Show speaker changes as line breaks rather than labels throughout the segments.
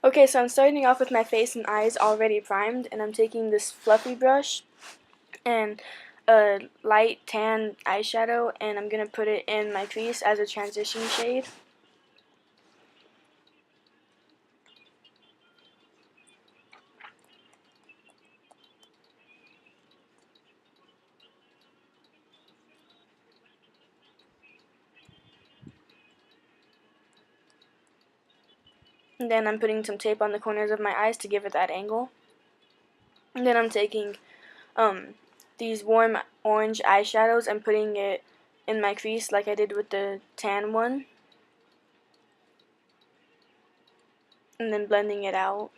Okay, so I'm starting off with my face and eyes already primed, and I'm taking this fluffy brush and a light tan eyeshadow, and I'm going to put it in my crease as a transition shade. And then I'm putting some tape on the corners of my eyes to give it that angle. And then I'm taking these warm orange eyeshadows and putting it in my crease like I did with the tan one. And then blending it out.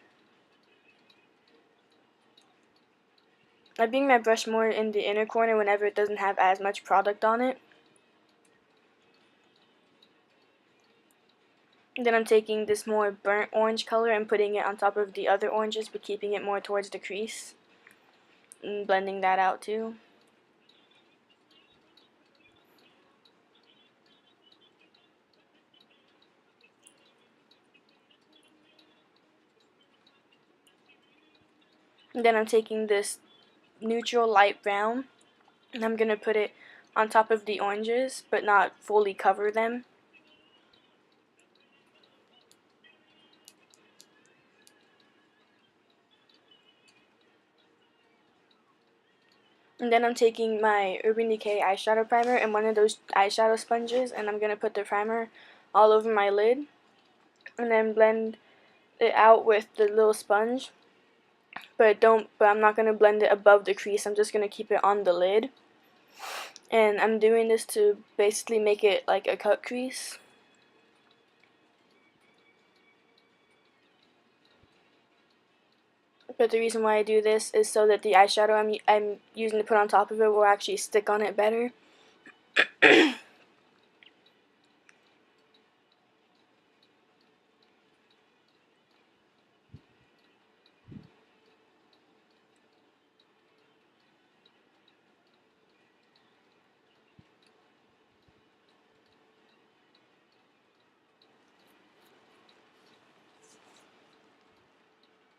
I bring my brush more in the inner corner whenever it doesn't have as much product on it. And then I'm taking this more burnt orange color and putting it on top of the other oranges, but keeping it more towards the crease. And blending that out too. And then I'm taking this neutral light brown, and I'm going to put it on top of the oranges, but not fully cover them. And then I'm taking my Urban Decay eyeshadow primer and one of those eyeshadow sponges, and I'm going to put the primer all over my lid, and then blend it out with the little sponge. But I'm not going to blend it above the crease. I'm just going to keep it on the lid. And I'm doing this to basically make it like a cut crease. But the reason why I do this is so that the eyeshadow I'm using to put on top of it will actually stick on it better.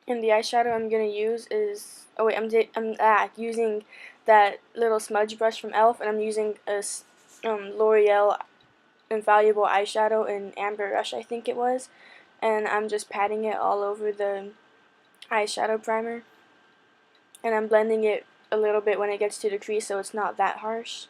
And the eyeshadow I'm gonna use is I'm using that little smudge brush from Elf, and I'm using a L'Oreal Infallible eyeshadow in Amber Rush, I think it was, and I'm just patting it all over the eyeshadow primer, and I'm blending it a little bit when it gets to the crease so it's not that harsh.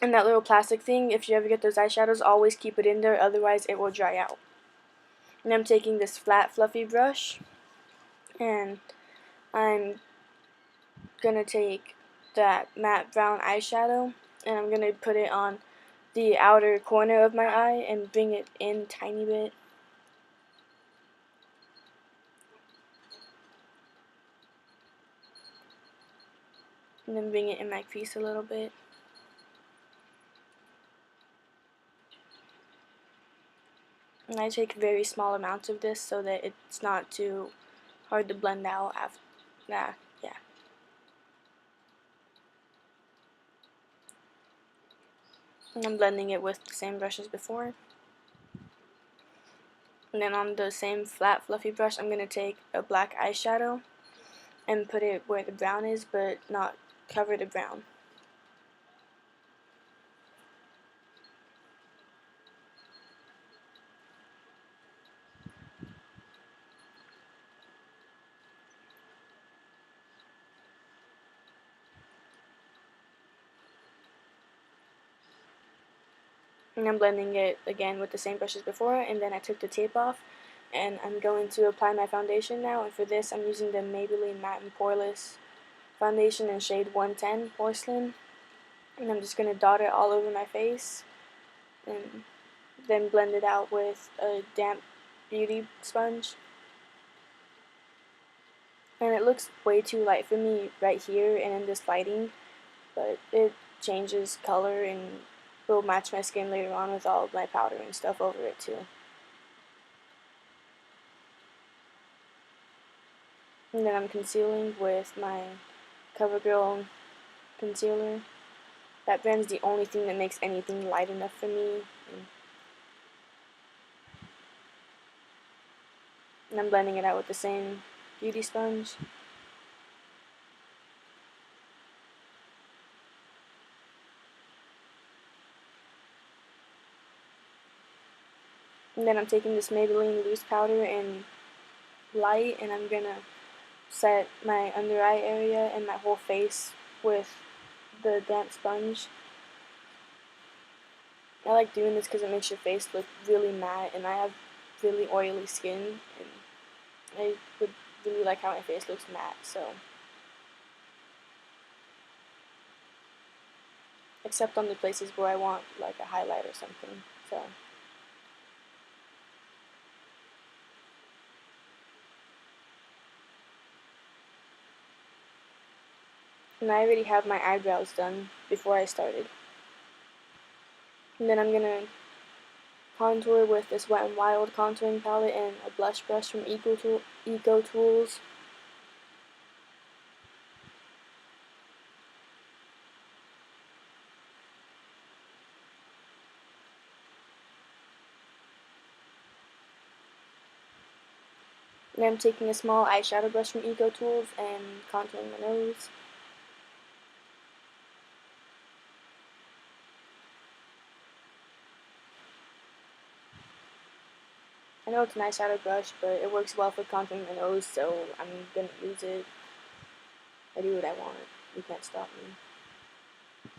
And that little plastic thing, if you ever get those eyeshadows, always keep it in there, otherwise it will dry out. And I'm taking this flat fluffy brush, and I'm gonna take that matte brown eyeshadow, and I'm gonna put it on the outer corner of my eye and bring it in a tiny bit. And then bring it in my crease a little bit. And I take very small amounts of this so that it's not too hard to blend out after that. Yeah. And I'm blending it with the same brush as before. And then on the same flat fluffy brush, I'm going to take a black eyeshadow and put it where the brown is, but not cover the brown. And I'm blending it again with the same brush as before, and then I took the tape off, and I'm going to apply my foundation now, and for this I'm using the Maybelline Matte and Poreless foundation in shade 110 Porcelain, and I'm just going to dot it all over my face, and then blend it out with a damp beauty sponge. And it looks way too light for me right here and in this lighting, but it changes color and will match my skin later on with all of my powder and stuff over it too. And then I'm concealing with my Covergirl concealer. That brand's the only thing that makes anything light enough for me. And I'm blending it out with the same beauty sponge. And then I'm taking this Maybelline loose powder in light, and I'm gonna set my under eye area and my whole face with the damp sponge. I like doing this because it makes your face look really matte, and I have really oily skin, and I would really like how my face looks matte, so. Except on the places where I want like a highlight or something, so. And I already have my eyebrows done before I started. And then I'm gonna contour with this Wet n Wild contouring palette and a blush brush from Eco Tools. And I'm taking a small eyeshadow brush from Eco Tools and contouring my nose. I know it's an eyeshadow brush, but it works well for contouring my nose, so I'm gonna use it. I do what I want. You can't stop me.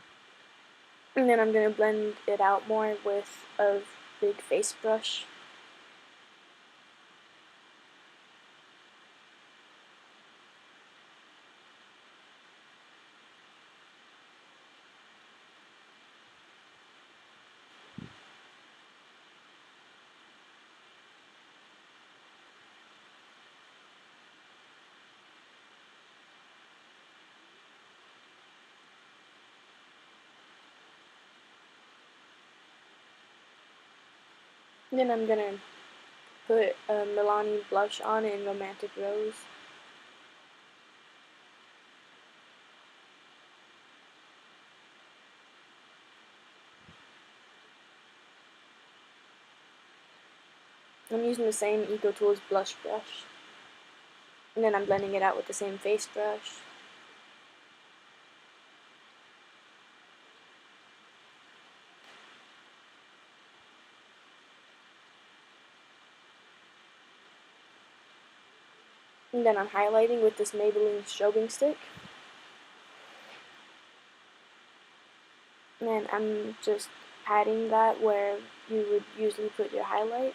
And then I'm gonna blend it out more with a big face brush. And then I'm gonna put a Milani blush on in Romantic Rose. I'm using the same Eco Tools blush brush. And then I'm blending it out with the same face brush. And then I'm highlighting with this Maybelline strobing stick. And I'm just patting that where you would usually put your highlight.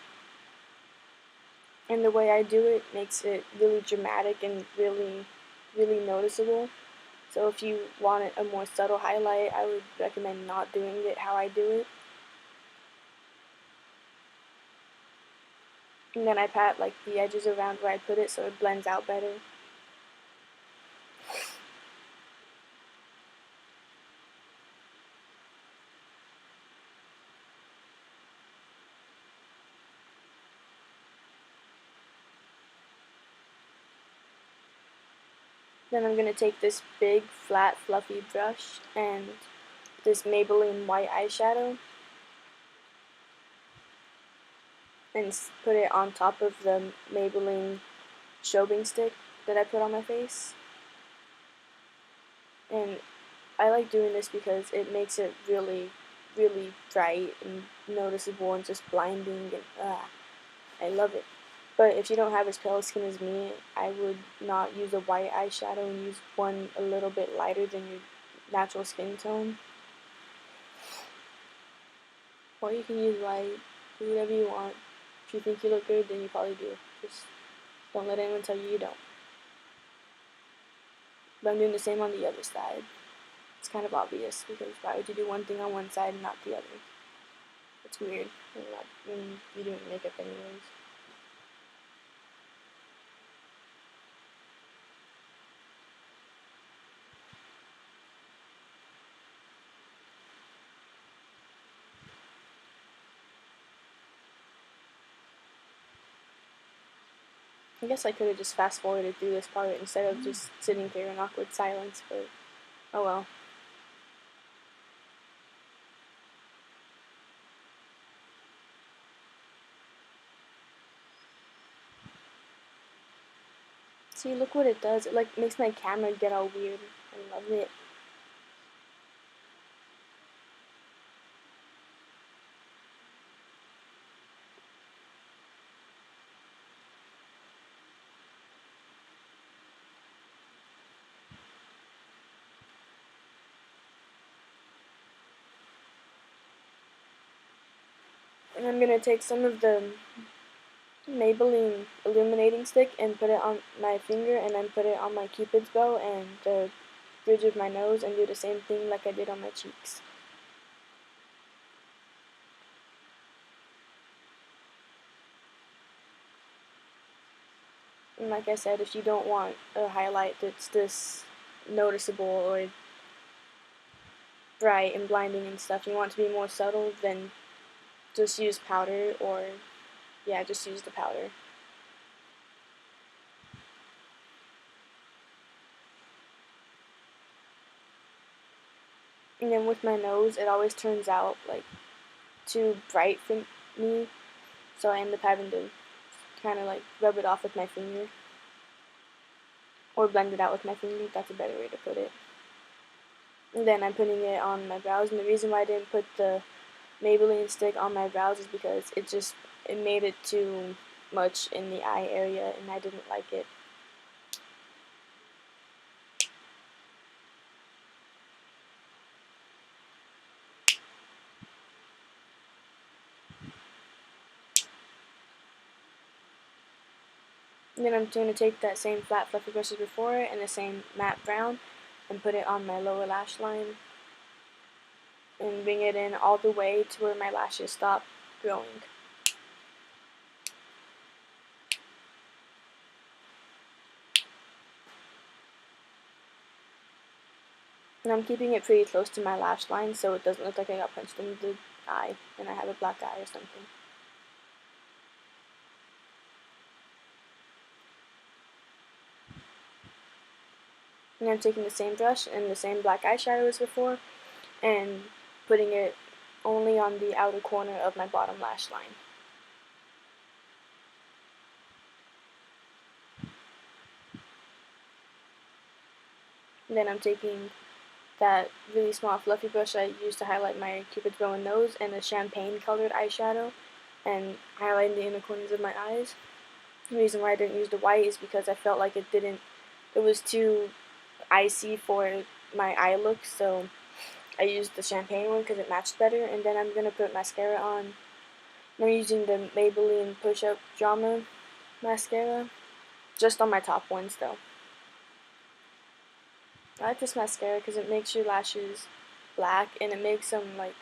And the way I do it makes it really dramatic and really, really noticeable. So if you want a more subtle highlight, I would recommend not doing it how I do it. And then I pat like the edges around where I put it so it blends out better. Then I'm going to take this big, flat, fluffy brush and this Maybelline white eyeshadow and put it on top of the Maybelline strobing stick that I put on my face. And I like doing this because it makes it really, really bright and noticeable and just blinding, and I love it. But if you don't have as pale skin as me, I would not use a white eyeshadow and use one a little bit lighter than your natural skin tone. Or you can use light, do whatever you want. If you think you look good, then you probably do. Just don't let anyone tell you you don't. But I'm doing the same on the other side. It's kind of obvious because why would you do one thing on one side and not the other? It's weird when you're doing makeup anyways. I guess I could have just fast forwarded through this part instead of just sitting here in awkward silence, but oh well. See, look what it does. It like makes my camera get all weird. I love it. And I'm gonna take some of the Maybelline illuminating stick and put it on my finger, and then put it on my cupid's bow and the bridge of my nose, and do the same thing like I did on my cheeks. And like I said, if you don't want a highlight that's this noticeable or bright and blinding and stuff, you want it to be more subtle, then just use powder, or yeah, just use the powder. And then with my nose, it always turns out like too bright for me, so I end up having to kind of like rub it off with my finger, or blend it out with my finger. That's a better way to put it. And then I'm putting it on my brows, and the reason why I didn't put the Maybelline stick on my brows is because it made it too much in the eye area, and I didn't like it. And then I'm going to take that same flat fluffy brush as before and the same matte brown and put it on my lower lash line and bring it in all the way to where my lashes stop growing. And I'm keeping it pretty close to my lash line so it doesn't look like I got punched in the eye and I have a black eye or something. And I'm taking the same brush and the same black eyeshadow as before and putting it only on the outer corner of my bottom lash line. And then I'm taking that really small fluffy brush I used to highlight my cupid's bow and nose and a champagne colored eyeshadow and highlighting the inner corners of my eyes. The reason why I didn't use the white is because I felt like it was too icy for my eye look, so I used the champagne one because it matched better. And then I'm going to put mascara on. I'm using the Maybelline Push Up Drama mascara, just on my top ones though. I like this mascara because it makes your lashes black and it makes them like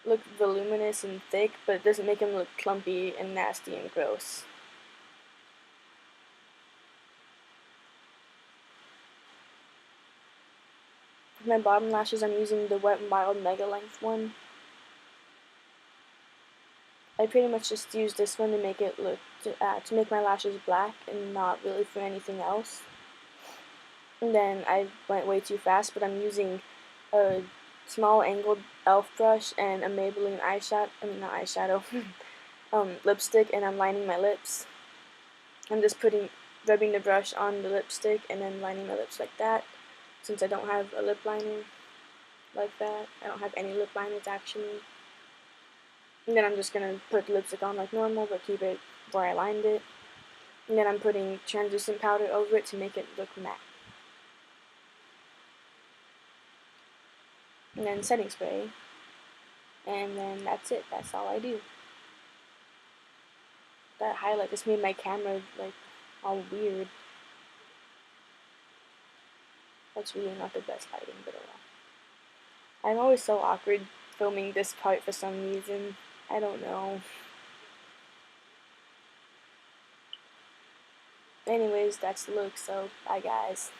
look voluminous and thick, but it doesn't make them look clumpy and nasty and gross. For my bottom lashes, I'm using the Wet n Wild Mega Length one. I pretty much just use this one to make it look to make my lashes black and not really for anything else. And then I went way too fast, but I'm using a small angled elf brush and a Maybelline not eyeshadow, lipstick, and I'm lining my lips. I'm just rubbing the brush on the lipstick and then lining my lips like that, since I don't have a lip liner like that. I don't have any lip liners actually. And then I'm just going to put the lipstick on like normal, but keep it where I lined it. And then I'm putting translucent powder over it to make it look matte. And then setting spray. And then that's it. That's all I do. That highlight just made my camera like all weird. That's really not the best lighting, but oh well. I'm always so awkward filming this part for some reason. I don't know. Anyways, that's the look, so bye guys.